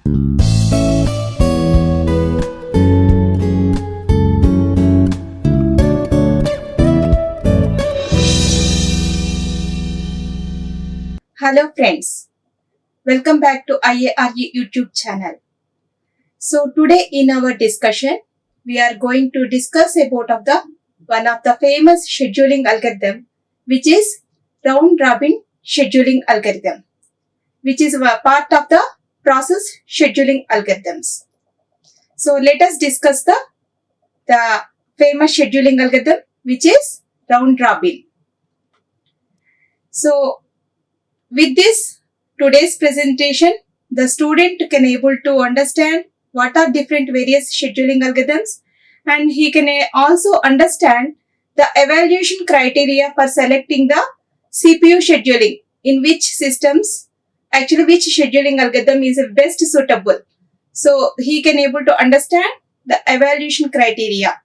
Hello friends, welcome back to IARE YouTube channel. So today in our discussion, we are going to discuss about one of the famous scheduling algorithm, which is round robin scheduling algorithm, which is a part of the process scheduling algorithms. So let us discuss the famous scheduling algorithm, which is round robin. So with this today's presentation, the student can able to understand what are different various scheduling algorithms, and he can also understand the evaluation criteria for selecting the CPU scheduling, in which systems actually which scheduling algorithm is best suitable. So he can able to understand the evaluation criteria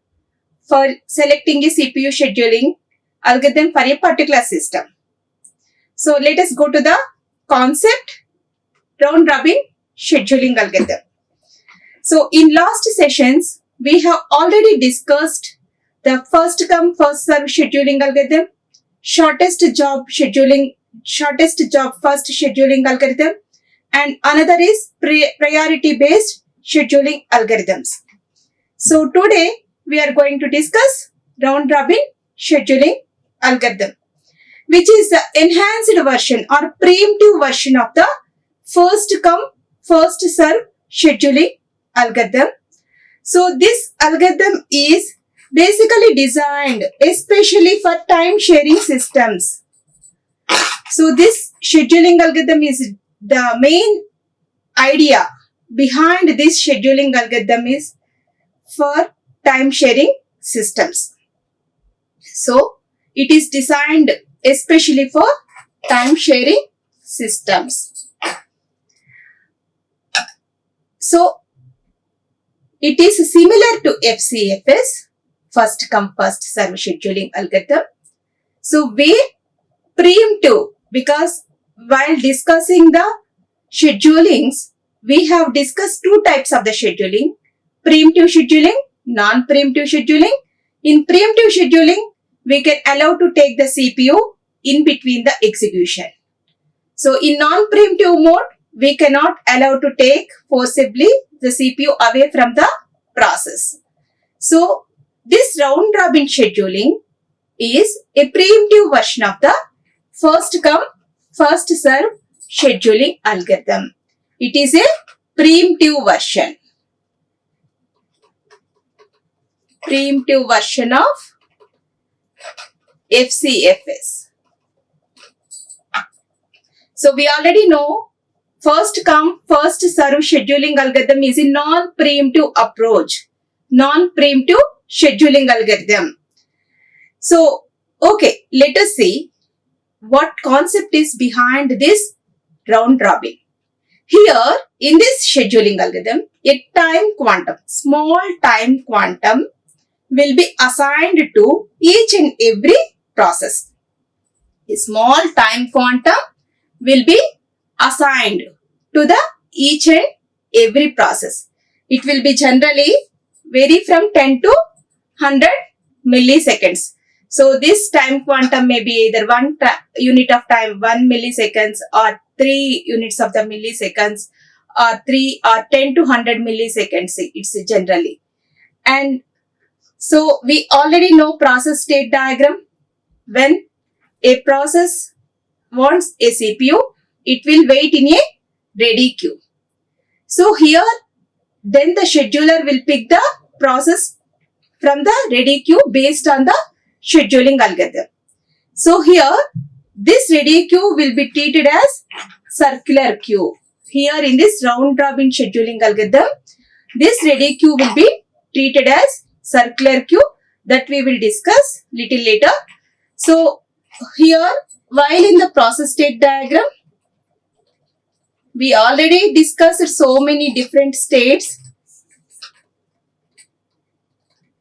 for selecting a CPU scheduling algorithm for a particular system. So let us go to the concept round robin scheduling algorithm. So in last sessions, we have already discussed the first come first serve scheduling algorithm, shortest job first scheduling algorithm, and another is priority based scheduling algorithms. So today we are going to discuss round robin scheduling algorithm, which is the enhanced version or preemptive version of the first come first serve scheduling algorithm. So this algorithm is basically designed especially for time sharing systems. So this scheduling algorithm is the main idea behind this scheduling algorithm is for time sharing systems. So it is designed especially for time sharing systems. So it is similar to FCFS, first come first serve scheduling algorithm. So where preemptive, because while discussing the schedulings, we have discussed two types of the scheduling: preemptive scheduling, non-preemptive scheduling. In preemptive scheduling, we can allow to take the CPU in between the execution. So in non-preemptive mode, we cannot allow to take forcibly the CPU away from the process. So this round robin scheduling is a preemptive version of the first come first serve scheduling algorithm. It is a preemptive version. Preemptive version of FCFS. So we already know first come first serve scheduling algorithm is a non-preemptive approach, non-preemptive scheduling algorithm. So okay, let us see what concept is behind this round robin. Here in this scheduling algorithm, a time quantum, small time quantum will be assigned to each and every process. A small time quantum will be assigned to the each and every process. It will be generally vary from 10 to 100 milliseconds. So this time quantum may be either one unit of time, 1 milliseconds, or 3 units of the milliseconds, or 3 or 10 to 100 milliseconds. It's generally. And so we already know process state diagram. When a process wants a CPU, it will wait in a ready queue. So here, then the scheduler will pick the process from the ready queue based on the scheduling algorithm. So here, this ready queue will be treated as circular queue. Here in this round robin scheduling algorithm, this ready queue will be treated as circular queue, that we will discuss little later. So here, while in the process state diagram, we already discussed so many different states.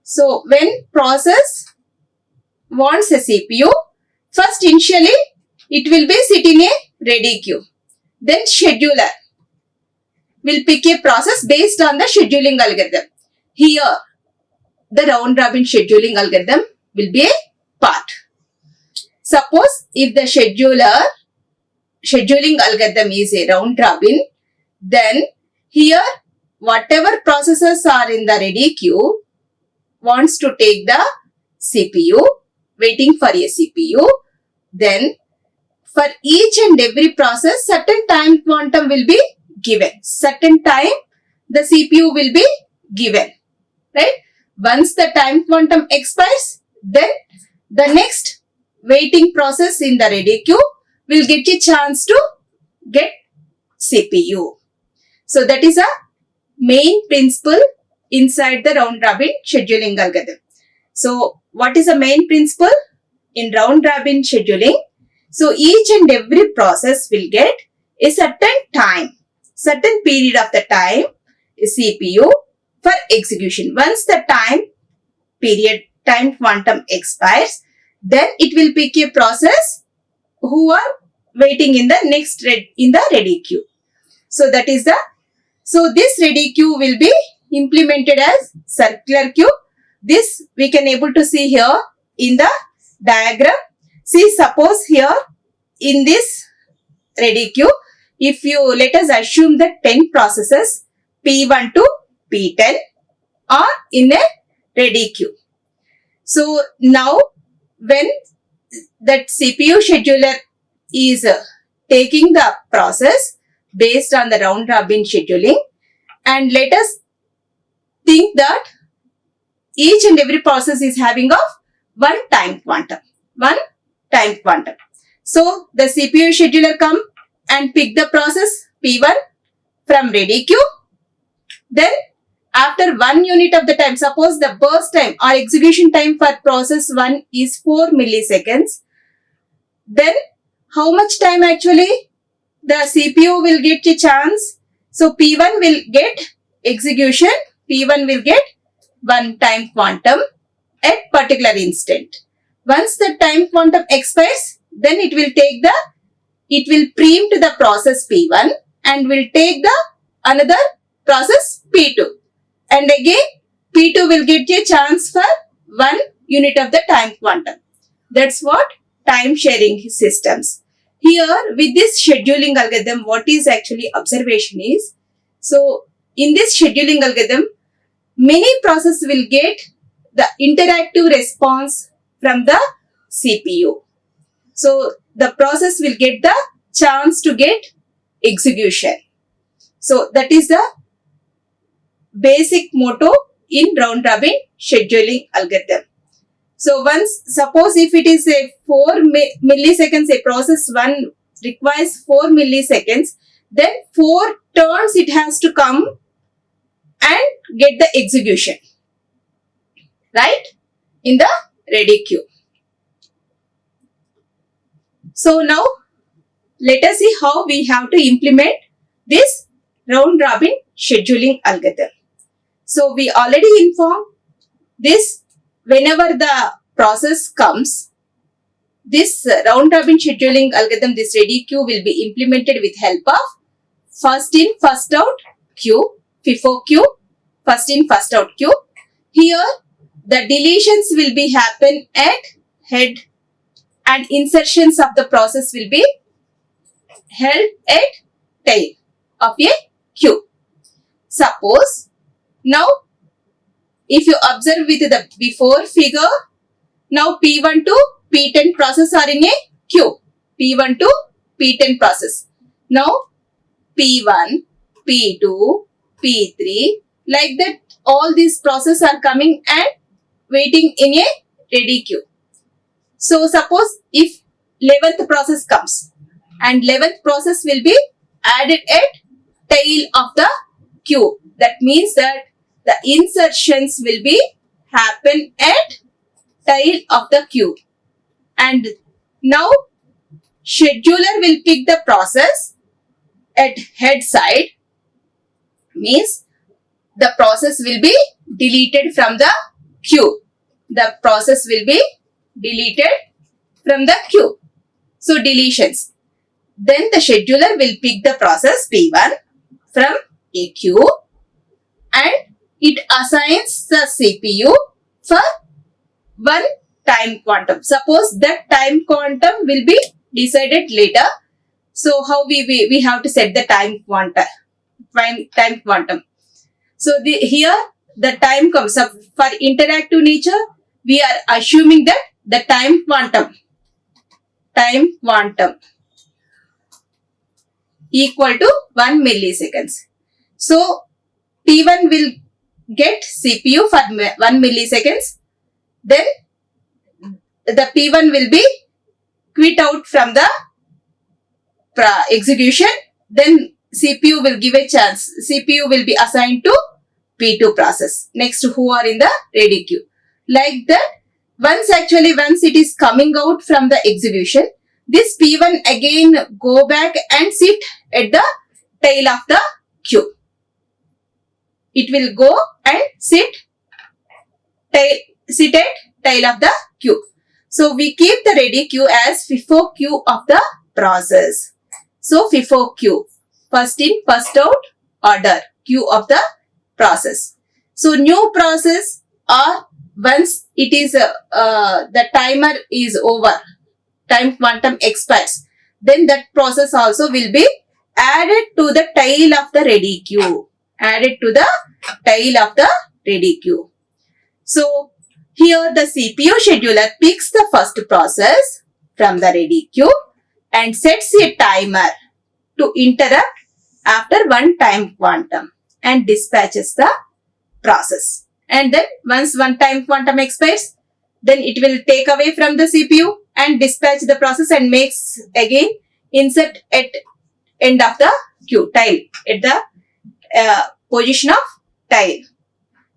So when process wants a CPU, first initially it will be sit in a ready queue. Then scheduler will pick a process based on the scheduling algorithm. Here, the round robin scheduling algorithm will be a part. Suppose if the scheduling algorithm is a round robin, then here whatever processes are in the ready queue wants to take the CPU, waiting for a CPU, then for each and every process, certain time quantum will be given. Certain time the CPU will be given, right? Once the time quantum expires, then the next waiting process in the ready queue will get a chance to get CPU. So that is a main principle inside the round robin scheduling algorithm. So what is the main principle in round robin scheduling? So each and every process will get a certain period of the time CPU for execution. Once the time quantum expires, then it will pick a process who are waiting in the ready queue. So this ready queue will be implemented as circular queue. This we can able to see here in the diagram. See, suppose here in this ready queue, if you let us assume that 10 processes P1 to P10 are in a ready queue. So now when that CPU scheduler is taking the process based on the round robin scheduling, and let us think that each and every process is having of one time quantum. So the CPU scheduler come and pick the process P1 from ready queue. Then after 1 unit of the time, suppose the burst time or execution time for process 1 is 4 milliseconds. Then how much time actually the CPU will get a chance? So P1 will get execution, P1 will get 1 time quantum at particular instant. Once the time quantum expires, then it will preempt the process P1 and will take the another process P2. And again, P2 will get a chance for 1 unit of the time quantum. That's what time sharing systems. Here, with this scheduling algorithm, what is actually observation is, so in this scheduling algorithm, many processes will get the interactive response from the CPU. So the process will get the chance to get execution. So that is the basic motto in round robin scheduling algorithm. So suppose if it is a 4 milliseconds, a process 1 requires 4 milliseconds, then 4 turns it has to come and get the execution, right, in the ready queue. So now let us see how we have to implement this round robin scheduling algorithm. So we already informed this, whenever the process comes, this round robin scheduling algorithm, this ready queue will be implemented with help of first in first out queue, FIFO queue, first in first out queue. Here the deletions will be happen at head and insertions of the process will be held at tail of a queue. Suppose now if you observe with the before figure, now P1 to P10 process are in a queue. P1 to P10 process. Now P1, P2, P3, like that all these processes are coming and waiting in a ready queue. So suppose if 11th process comes and 11th process will be added at tail of the queue. That means that the insertions will be happen at tail of the queue. And now scheduler will pick the process at head side, means the process will be deleted from the queue. The process will be deleted from the queue. So deletions. Then the scheduler will pick the process P1 from a queue and it assigns the CPU for one time quantum. Suppose that time quantum will be decided later. So how we have to set the time quantum? Time quantum. So here the time comes up for interactive nature. We are assuming that the time quantum equal to 1 milliseconds. So P1 will get CPU for 1 milliseconds. Then the P1 will be quit out from the execution. Then CPU will give a chance. CPU will be assigned to P2 process. Next, who are in the ready queue. Like that, once it is coming out from the execution, this P1 again go back and sit at the tail of the queue. It will go and sit at tail of the queue. So we keep the ready queue as FIFO queue of the process. So FIFO queue, first in, first out order queue of the process. So new process, or once it is the timer is over, time quantum expires, then that process also will be added to the tail of the ready queue. So here the CPU scheduler picks the first process from the ready queue and sets a timer to interrupt after one time quantum and dispatches the process. And then once one time quantum expires, then it will take away from the CPU and dispatch the process and makes again insert at end of the queue, tail, at the position of tail.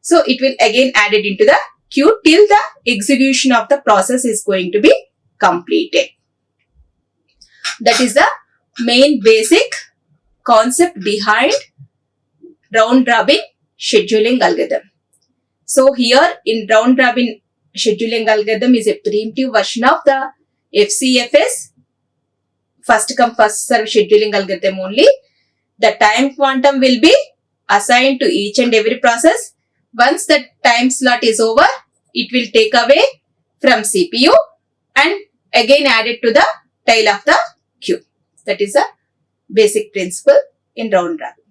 So it will again add it into the queue till the execution of the process is going to be completed. That is the main basic concept behind round robin scheduling algorithm. So here in round robin scheduling algorithm is a primitive version of the FCFS, first come first serve scheduling algorithm only. The time quantum will be assigned to each and every process. Once the time slot is over, it will take away from CPU and again add it to the tail of the queue. That is a basic principle in round robin.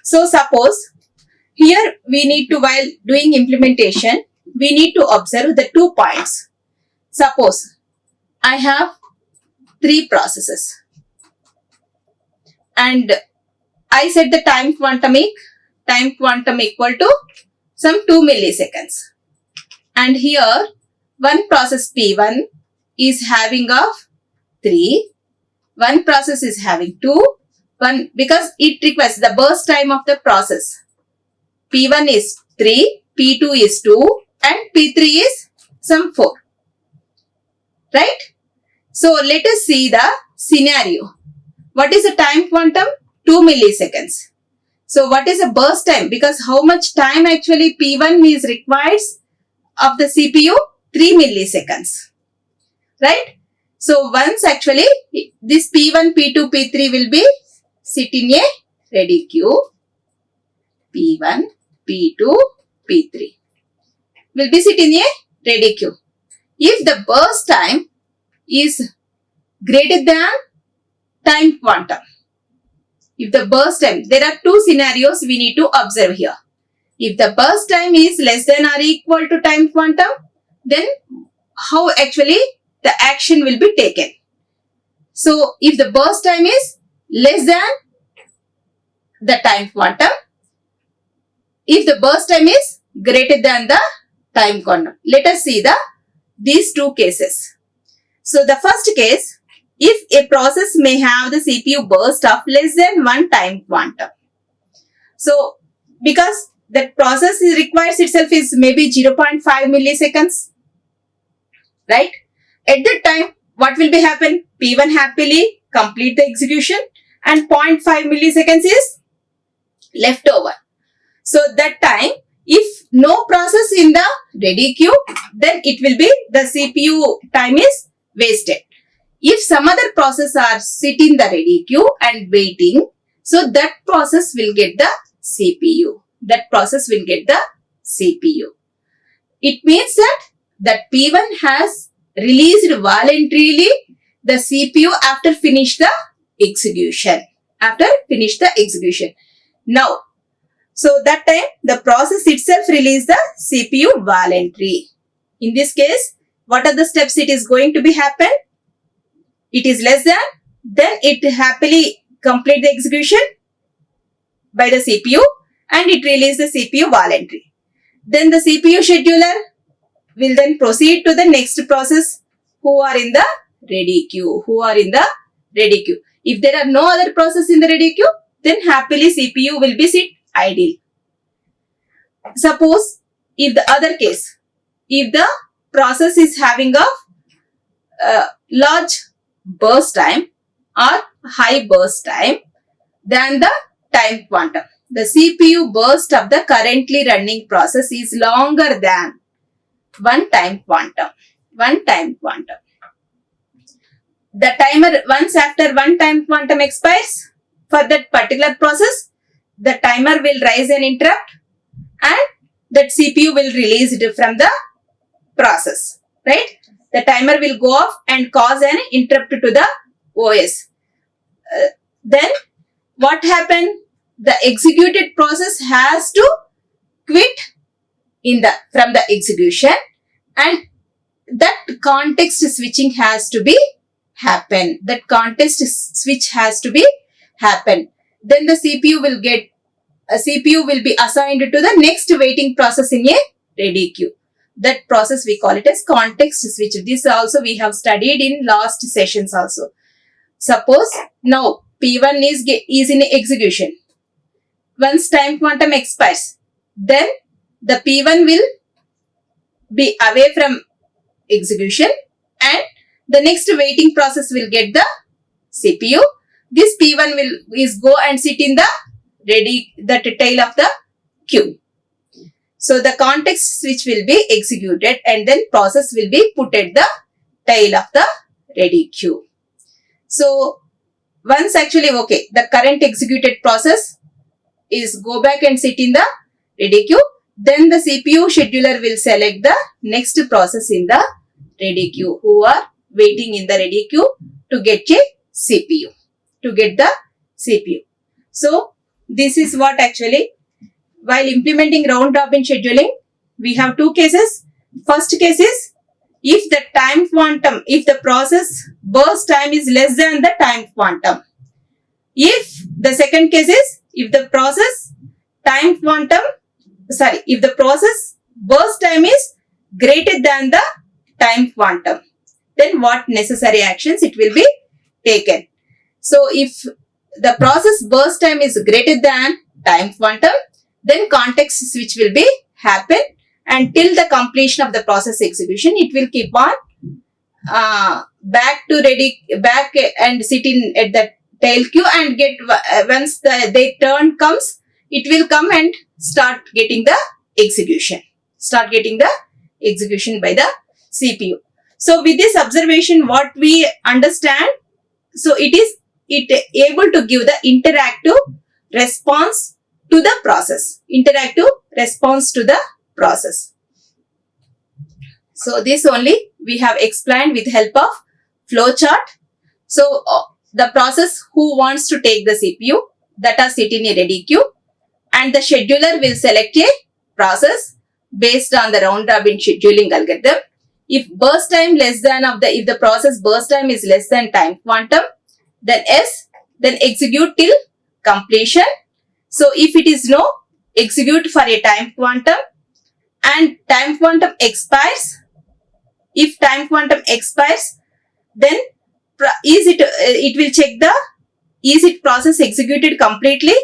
So suppose here we need to, while doing implementation, we need to observe the 2 points. Suppose I have 3 processes and I set the time quantum equal to some 2 milliseconds. And here one process P1 is having of 3, one process is having 2, because it requires the burst time of the process. P1 is 3, P2 is 2 and P3 is some 4. Right? So let us see the scenario. What is the time quantum? 2 milliseconds. So what is the burst time? Because how much time actually P1 is required of the CPU? 3 milliseconds. Right? So once actually this P1, P2, P3 will be sit in a ready queue. P1, P2, P3 will be sit in a ready queue. If the burst time is greater than time quantum, if the burst time, there are 2 scenarios we need to observe here. If the burst time is less than or equal to time quantum, then how actually the action will be taken. So if the burst time is less than the time quantum, if the burst time is greater than the time quantum. Let us see these 2 cases. So the first case, if a process may have the CPU burst of less than 1 time quantum. So because that process requires itself is maybe 0.5 milliseconds. Right? At that time, what will be happen? P1 happily complete the execution and 0.5 milliseconds is left over. So that time, if no process in the ready queue, then it will be the CPU time is wasted. If some other process are sit in the ready queue and waiting, So that process will get the CPU. That process will get the CPU. It means that P1 has released voluntarily the CPU after finish the execution. Now, so that time the process itself release the CPU voluntary. In this case, what are the steps it is going to be happen? It is less than, then it happily complete the execution by the CPU and it release the CPU voluntary. Then the CPU scheduler will then proceed to the next process who are in the ready queue. If there are no other process in the ready queue, then happily CPU will be sit idle. Suppose if the other case, if the process is having a large burst time or high burst time than the time quantum, the CPU burst of the currently running process is longer than one time quantum. The timer, once after one time quantum expires for that particular process, the timer will raise an interrupt and that CPU will release it from the process, right? The timer will go off and cause an interrupt to the OS. Then what happened? The executed process has to quit from the execution and that context switching has to be happen. Then the CPU will be assigned to the next waiting process in a ready queue. That process we call it as context switch. This also we have studied in last sessions also. Suppose now P1 is in execution. Once time quantum expires, then the P1 will be away from execution and the next waiting process will get the CPU. This P1 is go and sit in the tail of the queue. So the context switch will be executed and then process will be put at the tail of the ready queue. So once actually the current executed process is go back and sit in the ready queue, then the CPU scheduler will select the next process in the ready queue who are waiting in the ready queue to get the CPU. So this is what actually, while implementing round robin scheduling, we have two cases. First case is if the process burst time is less than the time quantum. If the second case is if the process burst time is greater than the time quantum, then what necessary actions it will be taken. So if the process burst time is greater than time quantum, then context switch will be happen until the completion of the process execution. It will keep on back and sit in at the tail queue and get once their turn comes, it will come and start getting the execution by the CPU. So with this observation, what we understand, so it able to give the interactive response to the process. So this only we have explained with help of flowchart. So the process who wants to take the CPU that are sit in a ready queue and the scheduler will select a process based on the round robin scheduling algorithm. If the process burst time is less than time quantum, then execute till completion. So if it is no, execute for a time quantum and time quantum expires. If time quantum expires, then it will check is it process executed completely.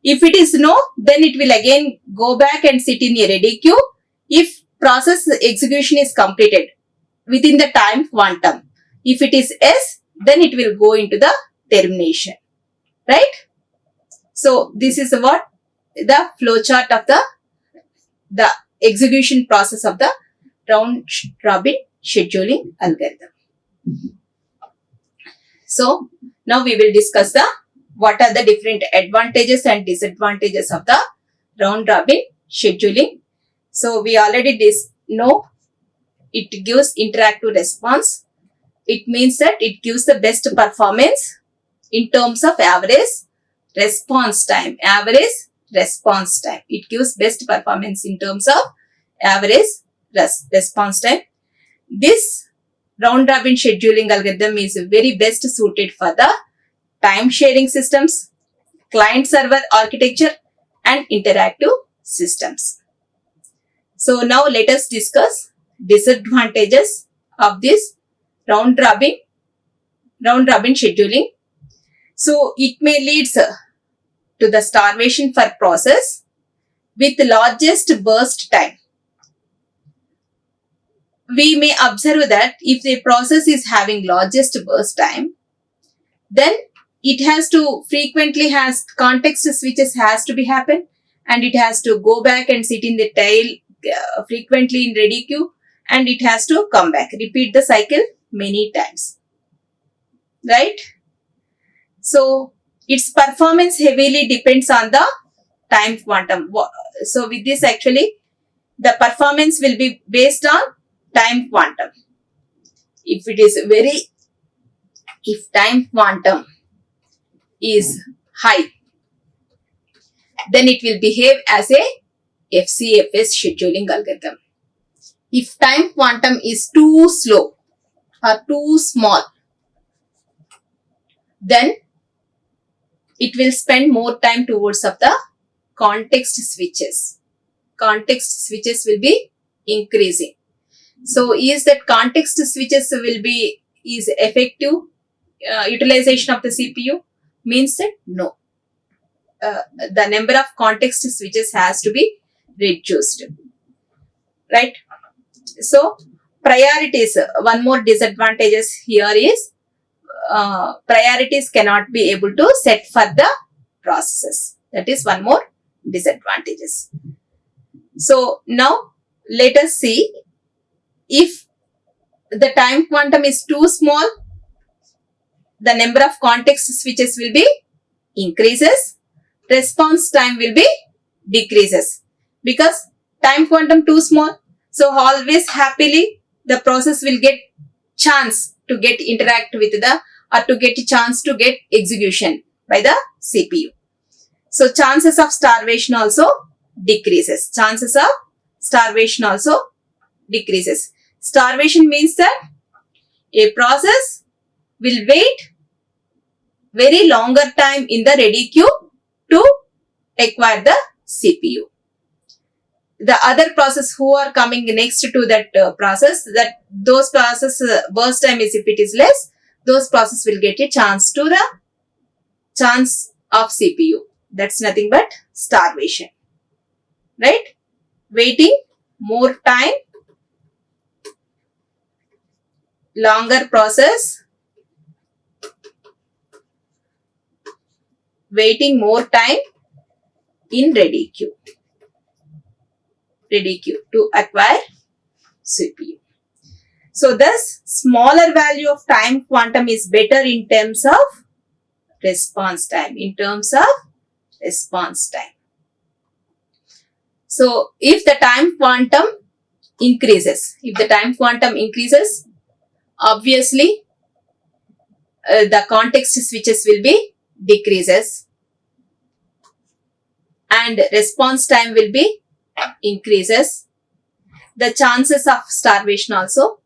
If it is no, then it will again go back and sit in a ready queue. If process execution is completed within the time quantum, if it is yes, then it will go into the termination, right? So this is what the flowchart of the execution process of the round robin scheduling algorithm. So now we will discuss the what are the different advantages and disadvantages of the round robin scheduling. So we already know it gives interactive response. It means that it gives the best performance in terms of average response time. Average response time. It gives best performance in terms of average response time. This round robin scheduling algorithm is very best suited for the time sharing systems, client server architecture and interactive systems. So now let us discuss disadvantages of this round robin scheduling. So it may lead to the starvation for process with largest burst time. We may observe that if the process is having largest burst time, then it has to frequently has context switches has to be happen, and it has to go back and sit in the tail frequently in ready queue, and it has to come back, repeat the cycle many times, right? So its performance heavily depends on the time quantum. So with this, actually the performance will be based on time quantum. If time quantum is high, then it will behave as a FCFS scheduling algorithm. If time quantum is too slow or too small, then it will spend more time towards of the context switches. Context switches will be increasing. So is that context switches will be is effective utilization of the CPU? Means that no. The number of context switches has to be reduced, right? So priorities, one more disadvantages here is priorities cannot be able to set for the processes. That is one more disadvantages. So now let us see, if the time quantum is too small, the number of context switches will be increases, response time will be decreases, because time quantum too small. So always happily the process will get chance to get interact with the, or to get a chance to get execution by the CPU. So chances of starvation also decreases. Chances of starvation also decreases. Starvation means that a process will wait very longer time in the ready queue to acquire the CPU. The other process who are coming next to that process, that those process burst time is, if it is less, those process will get a chance to the chance of CPU. That's nothing but starvation, right? Waiting more time, longer process, waiting more time in ready queue to acquire CPU. So thus smaller value of time quantum is better in terms of response time. So if the time quantum increases, obviously the context switches will be decreases and response time will be increases. The chances of starvation also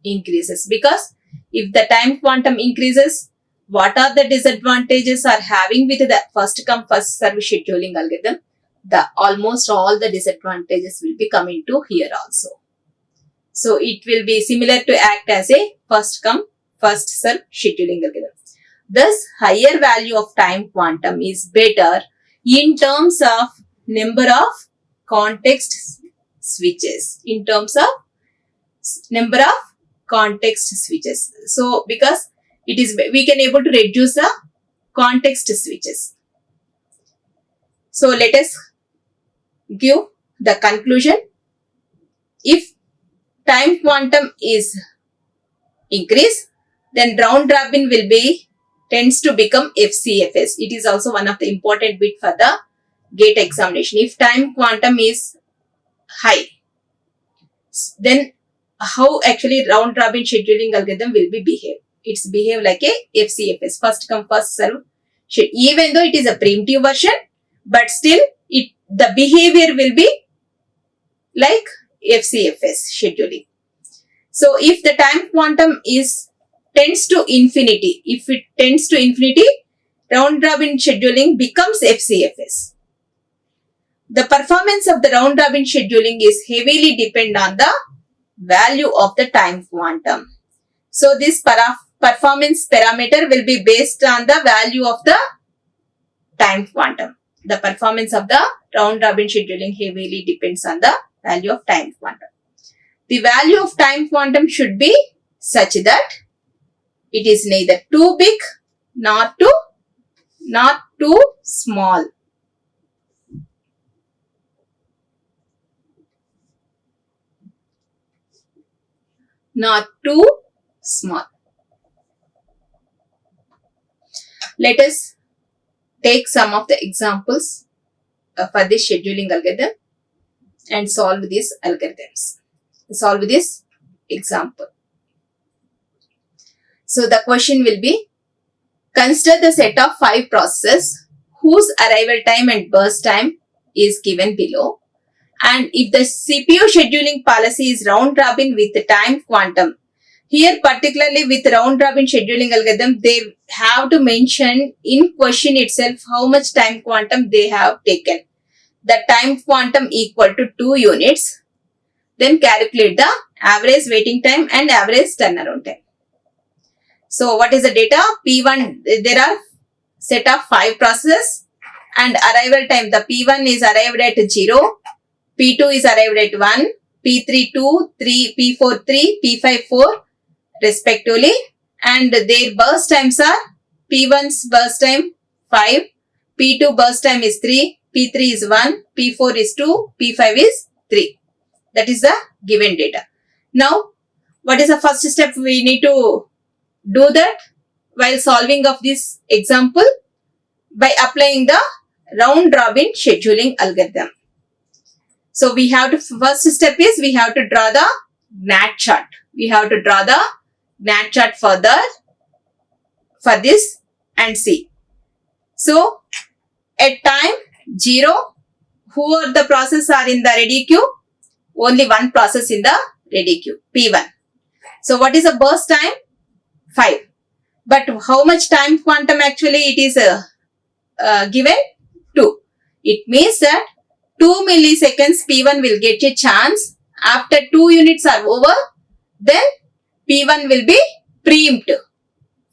increases, because if the time quantum increases, what are the disadvantages are having with the first come first serve scheduling algorithm? The almost all the disadvantages will be coming to here also. So it will be similar to act as a first come first serve scheduling algorithm. Thus higher value of time quantum is better in terms of number of context switches. So because it is, we can able to reduce the context switches. So let us give the conclusion. If time quantum is increased, then round robin will be tends to become FCFS. It is also one of the important bit for the GATE examination. If time quantum is high, then how actually round robin scheduling algorithm will be behave? It's behave like a FCFS, first come first serve. Even though it is a primitive version, but still the behavior will be like FCFS scheduling. So if the time quantum tends to infinity, if it tends to infinity, round robin scheduling becomes FCFS. The performance of the round robin scheduling is heavily depend on the value of the time quantum. So this performance parameter will be based on the value of the time quantum. The performance of the round robin scheduling heavily depends on the value of time quantum. The value of time quantum should be such that it is neither too big nor too small. Not too small. Let us take some of the examples for this scheduling algorithm and solve these algorithms. Solve this example. So the question will be, consider the set of 5 processes whose arrival time and burst time is given below. And if the CPU scheduling policy is round robin with the time quantum, here particularly with round robin scheduling algorithm, they have to mention in question itself how much time quantum they have taken. The time quantum equal to 2 units. Then calculate the average waiting time and average turnaround time. So what is the data? P1, there are set of 5 processes and arrival time. The P1 is arrived at 0. P2 is arrived at 1, P3 2, P4 3, P5 4 respectively, and their burst times are P1's burst time 5, P2 burst time is 3, P3 is 1, P4 is 2, P5 is 3. That is the given data. Now, what is the first step we need to do that while solving of this example? By applying the round robin scheduling algorithm. So we have to, first step is we have to draw the GNAT chart. We have to draw the GNAT chart for this and see. So at time 0, who are the processes are in the ready queue? Only one process in the ready queue, P1. So what is the burst time? 5. But how much time quantum actually it is given? 2. It means that 2 milliseconds P1 will get a chance. After 2 units are over, then P1 will be preemped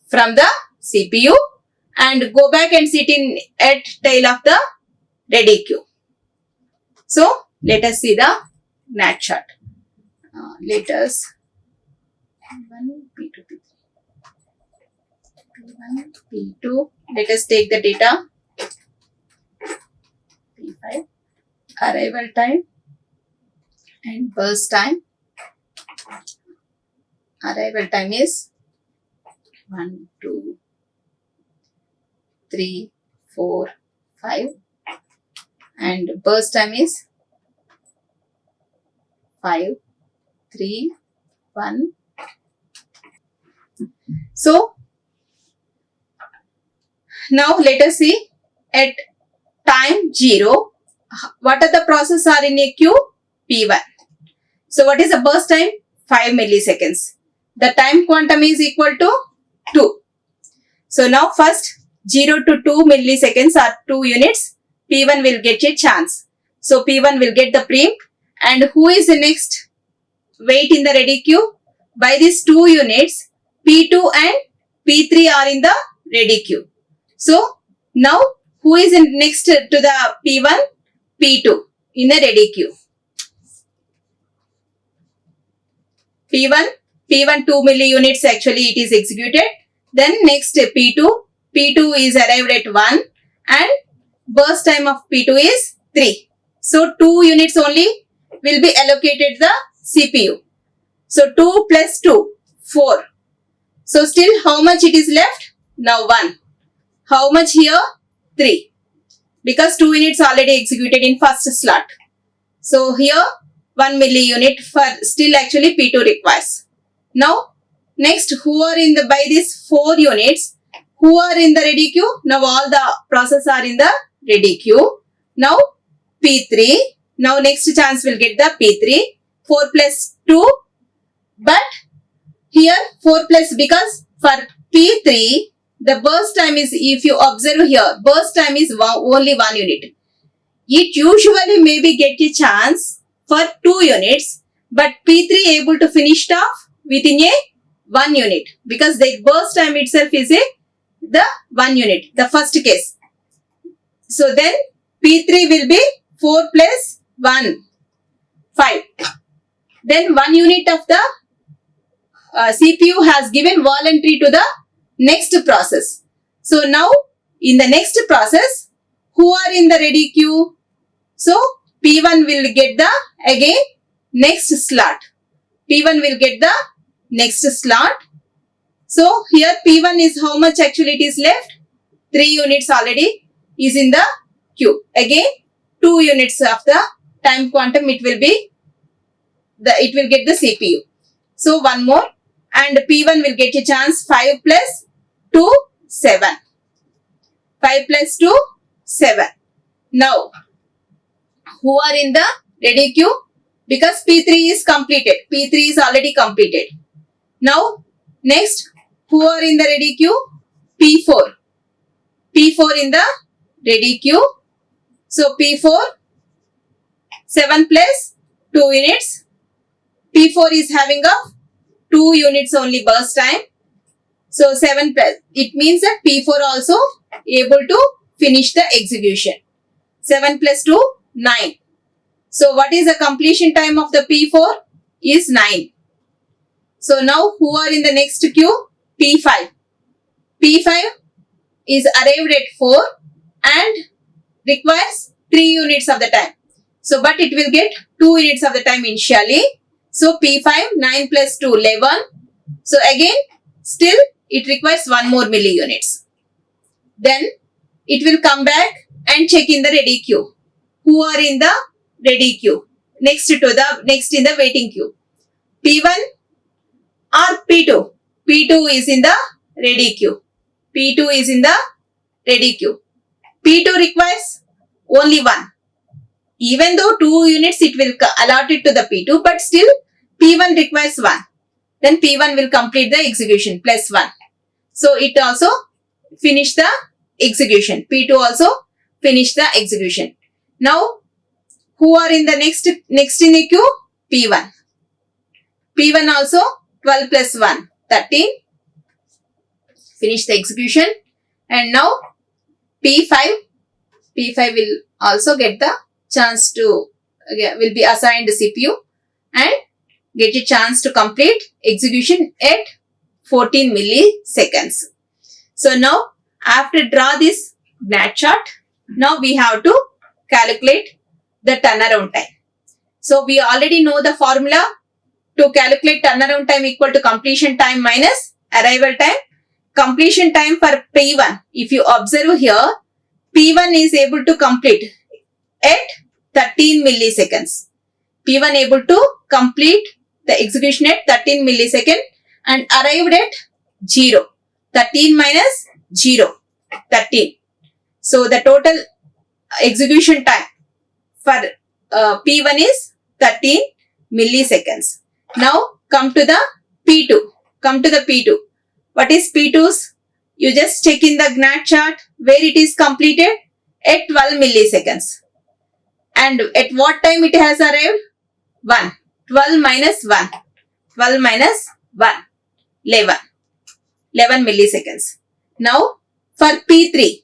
from the CPU and go back and sit at tail of the ready queue. So let us see the GNAT chart. Let us P1, P2, P3. P1, P2. Let us take the data. P5. Arrival time and burst time. Arrival time is 1, 2, 3, 4, 5 and burst time is 5, 3, 1. So now let us see at time 0. What are the processes are in a queue? P1. So what is the burst time? 5 milliseconds. The time quantum is equal to 2. So now first 0 to 2 milliseconds are 2 units. P1 will get a chance. So P1 will get the preempt. And who is the next wait in the ready queue? By these 2 units, P2 and P3 are in the ready queue. So now who is next to the P1? P2 in the ready queue. P1 2 milliunits actually it is executed. Then next P2 is arrived at 1 and burst time of P2 is 3. So 2 units only will be allocated the CPU. So 2 plus 2, 4. So still how much it is left? Now 1. How much here? 3. Because 2 units already executed in first slot. So here 1 milliunit for still actually P2 requires. Now next, who are in the by these 4 units, who are in the ready queue? Now all the process are in the ready queue. Now P3. Now next chance will get the P3. 4 plus 2. But here 4 plus, because for P3 the burst time is, if you observe here, burst time is only 1 unit. It usually maybe get a chance for 2 units, but P3 able to finish it off within a 1 unit, because the burst time itself is the 1 unit, the first case. So then P3 will be 4 plus 1, 5. Then 1 unit of the CPU has given voluntary to the next process. So now in the next process, who are in the ready queue? So P1 will get the again next slot. P1 will get the next slot. So here P1 is how much actually it is left? 3 units already is in the queue. Again 2 units of the time quantum it will be it will get the CPU. So one more, and P1 will get a chance 5 plus 2, 7. 5 plus 2, 7. Now, who are in the ready queue? Because P3 is completed. P3 is already completed. Now, next, who are in the ready queue? P4. P4 in the ready queue. So, P4, 7 plus 2 units. P4 is having a 2 units only burst time. So 7 plus, it means that P4 also able to finish the execution. 7 plus 2, 9. So what is the completion time of the P4? Is 9. So now who are in the next queue? P5. P5 is arrived at 4 and requires 3 units of the time. So but it will get 2 units of the time initially. So P5, 9 plus 2, 11. So again, still it requires 1 more milliunits. Then it will come back and check in the ready queue. Who are in the ready queue? Next in the waiting queue. P1 or P2? P2 is in the ready queue. P2 is in the ready queue. P2 requires only 1. Even though 2 units it will allot it to the P2, but still P1 requires 1. Then P1 will complete the execution plus 1. So it also finish the execution. P2 also finish the execution. Now who are in the next in the queue? P1. P1 also 12 plus 1, 13. Finish the execution. And now P5 will also get the chance to, will be assigned CPU and get a chance to complete execution at 14 milliseconds. So now after draw this Gantt chart, now we have to calculate the turnaround time. So we already know the formula to calculate turnaround time equal to completion time minus arrival time. Completion time for P1, if you observe here, P1 is able to complete at 13 milliseconds. P1 able to complete the execution at 13 milliseconds and arrived at 0. 13 minus 0, 13. So the total execution time for P1 is 13 milliseconds. Now come to the P2. What is P2's? You just check in the Gantt chart where it is completed at 12 milliseconds. And at what time it has arrived? 1. 12 minus 1. 12 minus 1. 11. 11 milliseconds. Now for P3.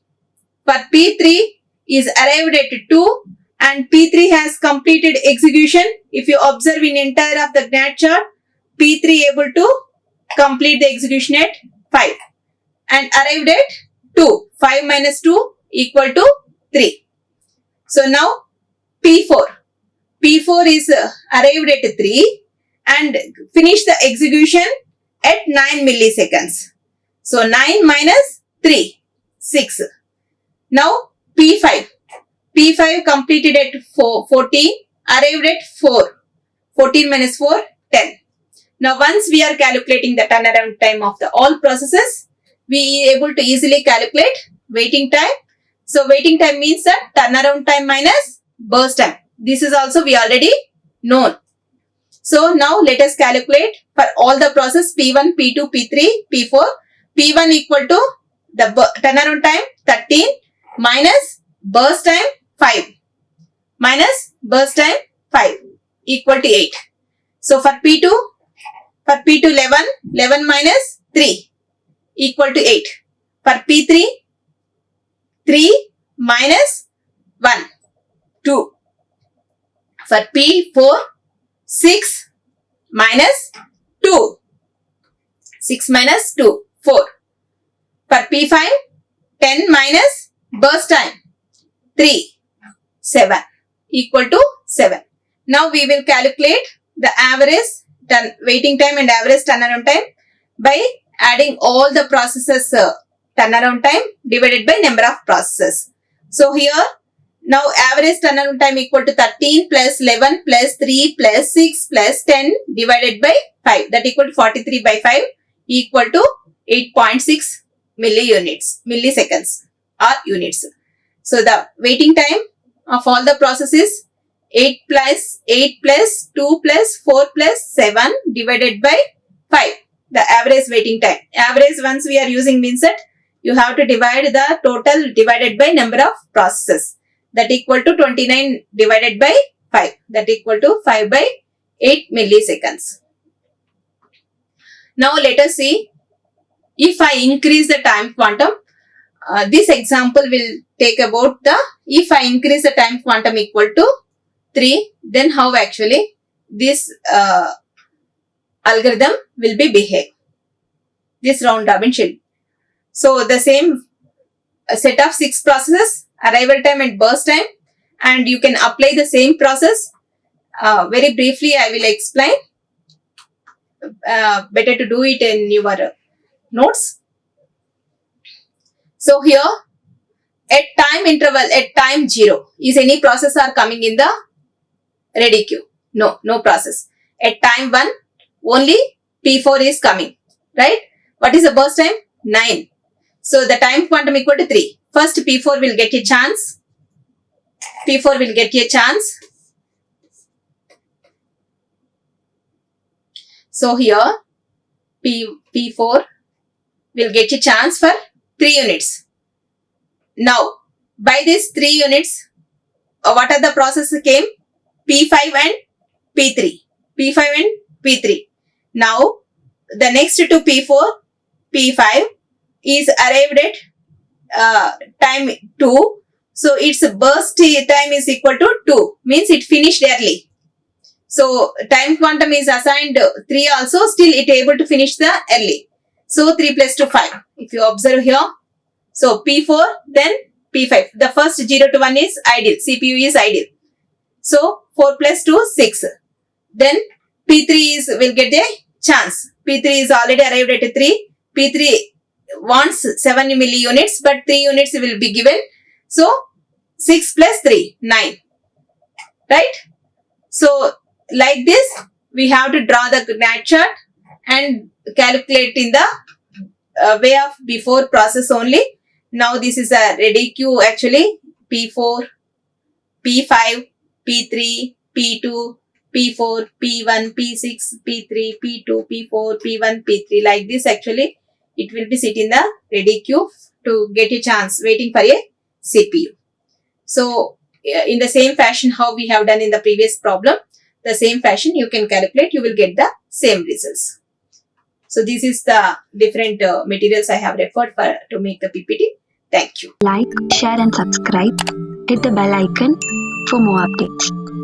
For P3 is arrived at 2 and P3 has completed execution. If you observe in entire of the Gantt chart, P3 able to complete the execution at 5 and arrived at 2. 5 minus 2 equal to 3. So now P4 is arrived at 3 and finished the execution at 9 milliseconds. So 9 minus 3, 6. Now P5. P5 completed at 14, arrived at 4. 14 minus 4, 10. Now once we are calculating the turnaround time of the all processes, we are able to easily calculate waiting time. So waiting time means that turnaround time minus burst time. This is also we already known. So now let us calculate for all the process P1, P2, P3, P4. P1 equal to the turnaround time 13 minus burst time 5 minus burst time 5 equal to 8. So for P2 11, 11 minus 3 equal to 8. For P3, 3 minus 1, 2. For P4, 6 minus 2. 6 minus 2, 4. For P5, 10 minus burst time, 3, 7 equal to 7. Now we will calculate the average waiting time and average turnaround time by adding all the processes turnaround time divided by number of processes. So here now average turnaround time equal to 13 plus 11 plus 3 plus 6 plus 10 divided by 5, that equal to 43 by 5 equal to 8.6 milliseconds or units. So the waiting time of all the processes 8 plus 2 plus 4 plus 7 divided by 5, the average waiting time. Average once we are using means that you have to divide the total divided by number of processes, that equal to 29 divided by 5, that equal to 5 by 8 milliseconds. Now let us see if I increase the time quantum. This example will take about the if I increase the time quantum equal to 3, then how actually this algorithm will be behave, this round robin schedule. So the same set of 6 processes, arrival time and burst time, and you can apply the same process. Very briefly I will explain. Better to do it in your notes. So here at time interval, at time 0, is any process are coming in the ready queue? No process. At time 1, only P4 is coming, right? What is the burst time? 9. So the time quantum equal to 3. First P4 will get a chance. P4 will get a chance. So here P4 will get a chance for 3 units. Now by these 3 units, what are the processes came? P5 and P3. P5 and P3. Now the next to P4, P5 is arrived at time 2. So its burst time is equal to 2. Means it finished early. So time quantum is assigned 3 also. Still it able to finish the early. So 3 plus 2, 5. If you observe here. So P4 then P5. The first 0 to 1 is idle. CPU is idle. So 4 plus 2, 6. Then P3 will get a chance. P3 is already arrived at 3. P3 wants 7 milliunits, but 3 units will be given. So 6 plus 3, 9. Right? So like this, we have to draw the Gantt chart and calculate in the way of before process only. Now this is a ready queue actually. P4, P5, P3, P2, P4, P1, P6, P3, P2, P4, P1, P3. Like this actually it will be sit in the ready queue to get a chance waiting for a CPU. So in the same fashion how we have done in the previous problem, the same fashion you can calculate, you will get the same results. So this is the different materials I have referred for to make the PPT. Thank you. Like, share and subscribe. Hit the bell icon for more updates.